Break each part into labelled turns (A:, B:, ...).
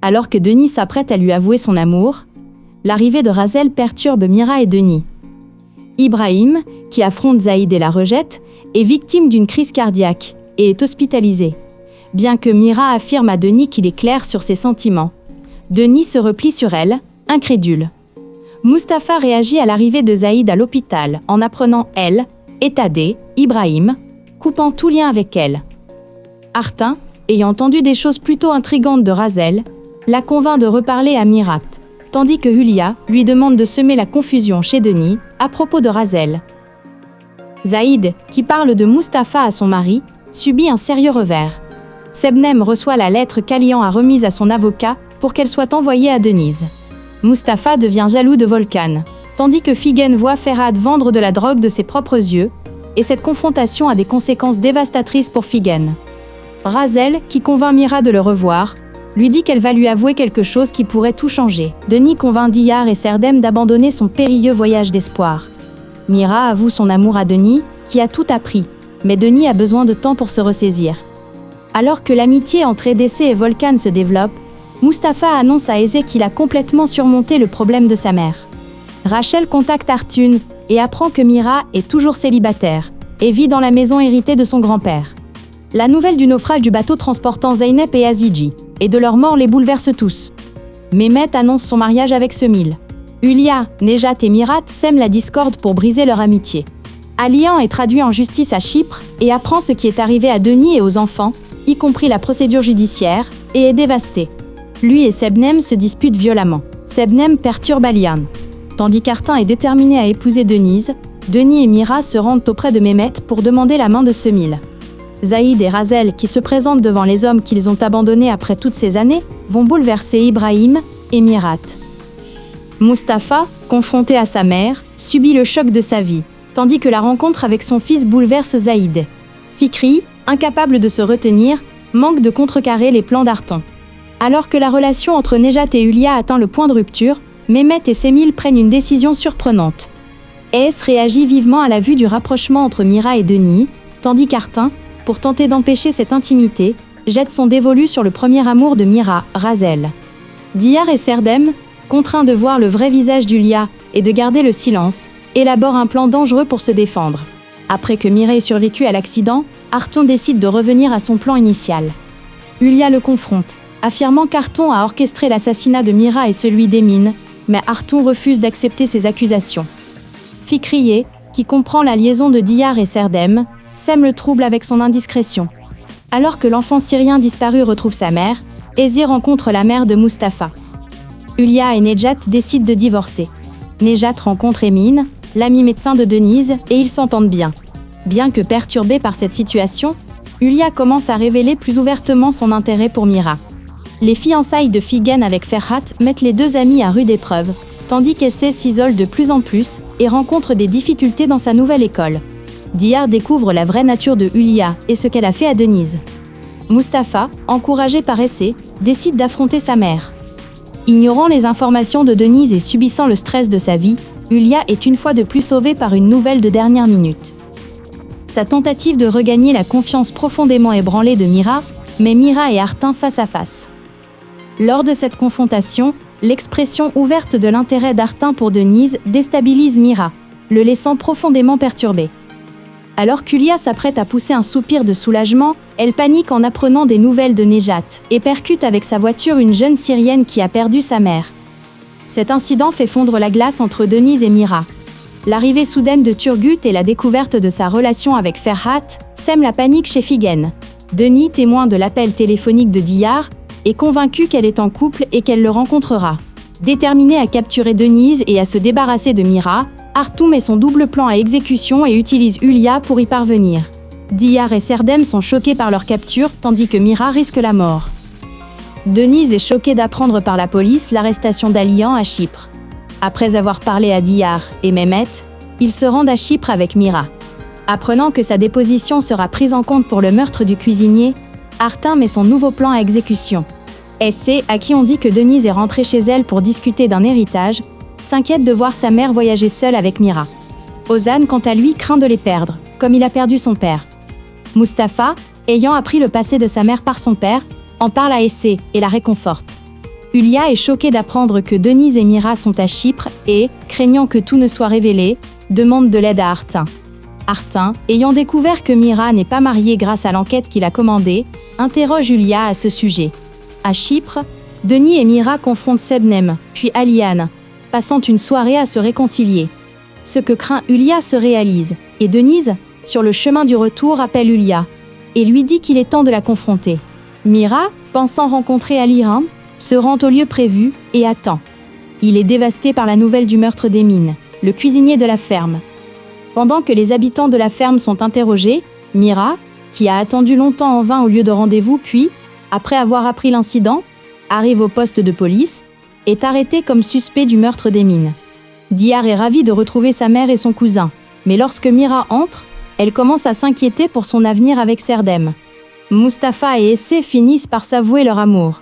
A: Alors que Denis s'apprête à lui avouer son amour, l'arrivée de Razel perturbe Mira et Denis. Ibrahim, qui affronte Zaïd et la rejette, est victime d'une crise cardiaque et est hospitalisé. Bien que Mira affirme à Denis qu'il est clair sur ses sentiments, Denis se replie sur elle, incrédule. Mustapha réagit à l'arrivée de Zaïd à l'hôpital en apprenant elle, étadé, Ibrahim, coupant tout lien avec elle. Artin, ayant entendu des choses plutôt intrigantes de Razel, la convainc de reparler à Mirat, tandis que Hulia lui demande de semer la confusion chez Denis à propos de Razel. Zaïd, qui parle de Mustapha à son mari, subit un sérieux revers. Sebnem reçoit la lettre qu'Alian a remise à son avocat pour qu'elle soit envoyée à Denise. Mustapha devient jaloux de Volkan, tandis que Figen voit Ferhat vendre de la drogue de ses propres yeux, et cette confrontation a des conséquences dévastatrices pour Figen. Razel, qui convainc Mira de le revoir, lui dit qu'elle va lui avouer quelque chose qui pourrait tout changer. Denis convainc Diyar et Serdem d'abandonner son périlleux voyage d'espoir. Mira avoue son amour à Denis, qui a tout appris, mais Denis a besoin de temps pour se ressaisir. Alors que l'amitié entre EDC et Volkan se développe, Mustapha annonce à Eze qu'il a complètement surmonté le problème de sa mère. Rachel contacte Artun et apprend que Mira est toujours célibataire et vit dans la maison héritée de son grand-père. La nouvelle du naufrage du bateau transportant Zeynep et Aziji et de leur mort les bouleverse tous. Mehmet annonce son mariage avec Semil. Hulia, Nejat et Mirat sèment la discorde pour briser leur amitié. Alian est traduit en justice à Chypre et apprend ce qui est arrivé à Denis et aux enfants, y compris la procédure judiciaire, et est dévasté. Lui et Sebnem se disputent violemment. Sebnem perturbe Alian. Tandis qu'Artin est déterminé à épouser Denise, Denis et Mira se rendent auprès de Mehmet pour demander la main de Semil. Zaïd et Razel, qui se présentent devant les hommes qu'ils ont abandonnés après toutes ces années, vont bouleverser Ibrahim et Mirat. Mustapha, confronté à sa mère, subit le choc de sa vie, tandis que la rencontre avec son fils bouleverse Zaïd. Fikri, incapable de se retenir, manque de contrecarrer les plans d'Artan. Alors que la relation entre Nejat et Hulia atteint le point de rupture, Mehmet et Semil prennent une décision surprenante. Es réagit vivement à la vue du rapprochement entre Mira et Denis, tandis qu'Artin, pour tenter d'empêcher cette intimité, jette son dévolu sur le premier amour de Mira, Razel. Diyar et Serdem, contraints de voir le vrai visage d'Hulia et de garder le silence, élaborent un plan dangereux pour se défendre. Après que Mira ait survécu à l'accident, Arton décide de revenir à son plan initial. Hulia le confronte, affirmant qu'Arton a orchestré l'assassinat de Mira et celui d'Emin, mais Arton refuse d'accepter ces accusations. Fikriye, qui comprend la liaison de Diyar et Serdem, sème le trouble avec son indiscrétion. Alors que l'enfant syrien disparu retrouve sa mère, Ezi rencontre la mère de Mustapha. Hulia et Nejat décident de divorcer. Nejat rencontre Emin, l'ami médecin de Denise, et ils s'entendent bien. Bien que perturbé par cette situation, Hulia commence à révéler plus ouvertement son intérêt pour Mira. Les fiançailles de Figen avec Ferhat mettent les deux amis à rude épreuve, tandis qu'Essé s'isole de plus en plus et rencontre des difficultés dans sa nouvelle école. Diyar découvre la vraie nature de Hulia et ce qu'elle a fait à Denise. Mustapha, encouragé par Essé, décide d'affronter sa mère. Ignorant les informations de Denise et subissant le stress de sa vie, Hulia est une fois de plus sauvée par une nouvelle de dernière minute. Sa tentative de regagner la confiance profondément ébranlée de Mira met Mira et Artin face à face. Lors de cette confrontation, l'expression ouverte de l'intérêt d'Artin pour Denise déstabilise Mira, le laissant profondément perturbé. Alors qu'Hulia s'apprête à pousser un soupir de soulagement, elle panique en apprenant des nouvelles de Nejat et percute avec sa voiture une jeune Syrienne qui a perdu sa mère. Cet incident fait fondre la glace entre Denise et Mira. L'arrivée soudaine de Turgut et la découverte de sa relation avec Ferhat sèment la panique chez Figen. Denis, témoin de l'appel téléphonique de Diyar, est convaincu qu'elle est en couple et qu'elle le rencontrera. Déterminé à capturer Denise et à se débarrasser de Mira, Artum met son double plan à exécution et utilise Hulia pour y parvenir. Diyar et Serdem sont choqués par leur capture, tandis que Mira risque la mort. Denise est choquée d'apprendre par la police l'arrestation d'Alian à Chypre. Après avoir parlé à Diyar et Mehmet, ils se rendent à Chypre avec Mira. Apprenant que sa déposition sera prise en compte pour le meurtre du cuisinier, Artin met son nouveau plan à exécution. Essé, à qui on dit que Denise est rentrée chez elle pour discuter d'un héritage, s'inquiète de voir sa mère voyager seule avec Mira. Ozan, quant à lui, craint de les perdre, comme il a perdu son père. Mustapha, ayant appris le passé de sa mère par son père, en parle à Essé et la réconforte. Ulia est choqué d'apprendre que Denise et Mira sont à Chypre et, craignant que tout ne soit révélé, demande de l'aide à Artin. Artin, ayant découvert que Mira n'est pas mariée grâce à l'enquête qu'il a commandée, interroge Ulia à ce sujet. À Chypre, Denis et Mira confrontent Sebnem, puis Aliane, passant une soirée à se réconcilier. Ce que craint Ulia se réalise, et Denise, sur le chemin du retour, appelle Ulia et lui dit qu'il est temps de la confronter. Mira, pensant rencontrer Aliane, se rend au lieu prévu et attend. Il est dévasté par la nouvelle du meurtre d'Emin, le cuisinier de la ferme. Pendant que les habitants de la ferme sont interrogés, Mira, qui a attendu longtemps en vain au lieu de rendez-vous, puis, après avoir appris l'incident, arrive au poste de police, est arrêtée comme suspect du meurtre d'Emin. Diyar est ravi de retrouver sa mère et son cousin, mais lorsque Mira entre, elle commence à s'inquiéter pour son avenir avec Serdem. Mustapha et Essé finissent par s'avouer leur amour.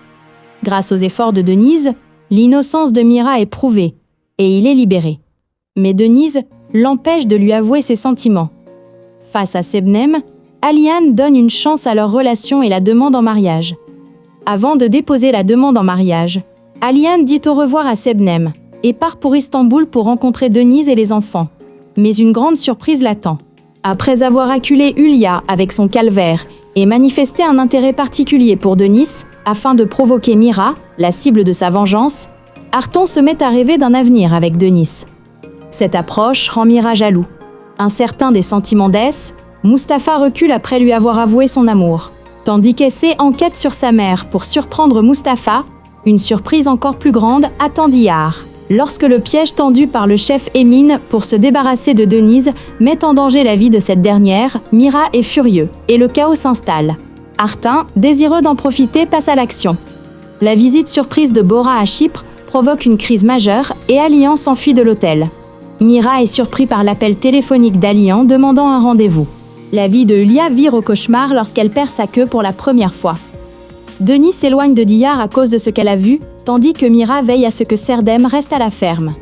A: Grâce aux efforts de Denise, l'innocence de Mira est prouvée, et il est libéré. Mais Denise l'empêche de lui avouer ses sentiments. Face à Sebnem, Aliane donne une chance à leur relation et la demande en mariage. Avant de déposer la demande en mariage, Aliane dit au revoir à Sebnem et part pour Istanbul pour rencontrer Denise et les enfants. Mais une grande surprise l'attend. Après avoir acculé Ulia avec son calvaire et manifesté un intérêt particulier pour Denise, afin de provoquer Mira, la cible de sa vengeance, Arton se met à rêver d'un avenir avec Denise. Cette approche rend Mira jaloux. Incertain des sentiments d'Es, Mustapha recule après lui avoir avoué son amour. Tandis qu'Essé enquête sur sa mère pour surprendre Mustapha, une surprise encore plus grande attend Diyar. Lorsque le piège tendu par le chef Emin pour se débarrasser de Denise met en danger la vie de cette dernière, Mira est furieux et le chaos s'installe. Artin, désireux d'en profiter, passe à l'action. La visite surprise de Bora à Chypre provoque une crise majeure et Alian s'enfuit de l'hôtel. Mira est surpris par l'appel téléphonique d'Alian demandant un rendez-vous. La vie de Ulia vire au cauchemar lorsqu'elle perd sa queue pour la première fois. Denis s'éloigne de Diyar à cause de ce qu'elle a vu, tandis que Mira veille à ce que Serdem reste à la ferme.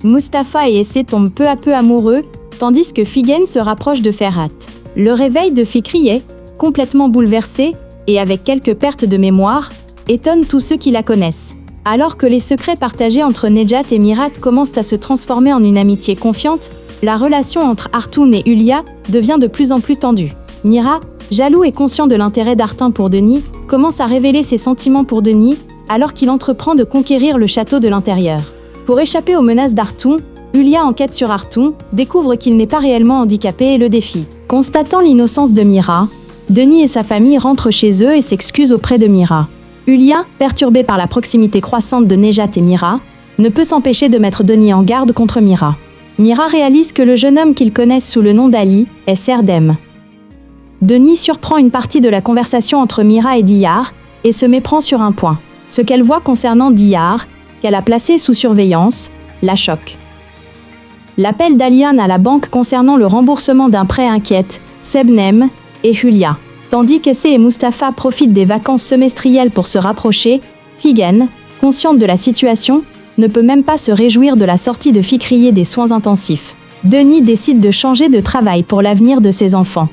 A: Mustapha et Essé tombent peu à peu amoureux, tandis que Figen se rapproche de Ferhat. Le réveil de Fikriye, complètement bouleversé et avec quelques pertes de mémoire, étonne tous ceux qui la connaissent. Alors que les secrets partagés entre Nejat et Mirat commencent à se transformer en une amitié confiante, la relation entre Artoun et Ulia devient de plus en plus tendue. Mira, jaloux et conscient de l'intérêt d'Artin pour Denis, commence à révéler ses sentiments pour Denis alors qu'il entreprend de conquérir le château de l'intérieur. Pour échapper aux menaces d'Artoun, Ulia enquête sur Artoun, découvre qu'il n'est pas réellement handicapé et le défie. Constatant l'innocence de Mira, Denis et sa famille rentrent chez eux et s'excusent auprès de Mira. Ulia, perturbé par la proximité croissante de Nejat et Mira, ne peut s'empêcher de mettre Denis en garde contre Mira. Mira réalise que le jeune homme qu'ils connaissent sous le nom d'Ali est Serdem. Denis surprend une partie de la conversation entre Mira et Diyar et se méprend sur un point. Ce qu'elle voit concernant Diyar, qu'elle a placé sous surveillance, la choque. L'appel d'Aliane à la banque concernant le remboursement d'un prêt inquiète Sebnem et Hulia. Tandis qu'Essé et Mustapha profitent des vacances semestrielles pour se rapprocher, Figen, consciente de la situation, ne peut même pas se réjouir de la sortie de Fikriye des soins intensifs. Denis décide de changer de travail pour l'avenir de ses enfants.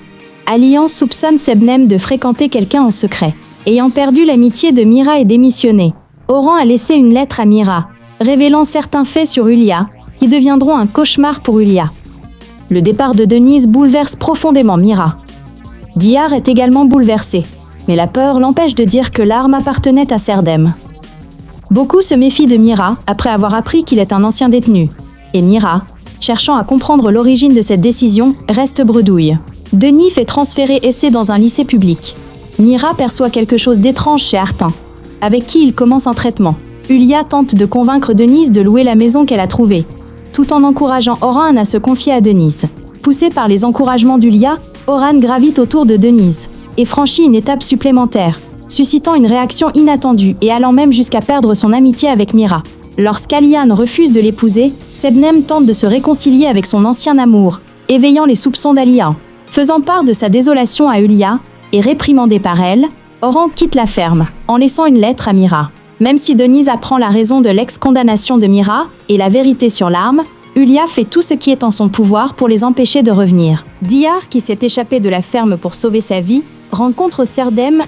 A: Alian soupçonne Sebnem de fréquenter quelqu'un en secret. Ayant perdu l'amitié de Mira et démissionné, Oran a laissé une lettre à Mira, révélant certains faits sur Ulia, qui deviendront un cauchemar pour Ulia. Le départ de Denise bouleverse profondément Mira. Diyar est également bouleversé, mais la peur l'empêche de dire que l'arme appartenait à Serdem. Beaucoup se méfient de Mira après avoir appris qu'il est un ancien détenu. Et Mira, cherchant à comprendre l'origine de cette décision, reste bredouille. Denis fait transférer Essé dans un lycée public. Mira perçoit quelque chose d'étrange chez Artin, avec qui il commence un traitement. Ulia tente de convaincre Denise de louer la maison qu'elle a trouvée, tout en encourageant Oran à se confier à Denise. Poussé par les encouragements d'Ulia, Oran gravite autour de Denise et franchit une étape supplémentaire, suscitant une réaction inattendue et allant même jusqu'à perdre son amitié avec Mira. Lorsqu'Aliane refuse de l'épouser, Sebnem tente de se réconcilier avec son ancien amour, éveillant les soupçons d'Alian. Faisant part de sa désolation à Ulia et réprimandé par elle, Oran quitte la ferme, en laissant une lettre à Mira. Même si Denise apprend la raison de l'ex-condamnation de Mira et la vérité sur l'arme, Ulia fait tout ce qui est en son pouvoir pour les empêcher de revenir. Diyar, qui s'est échappé de la ferme pour sauver sa vie, rencontre Serdem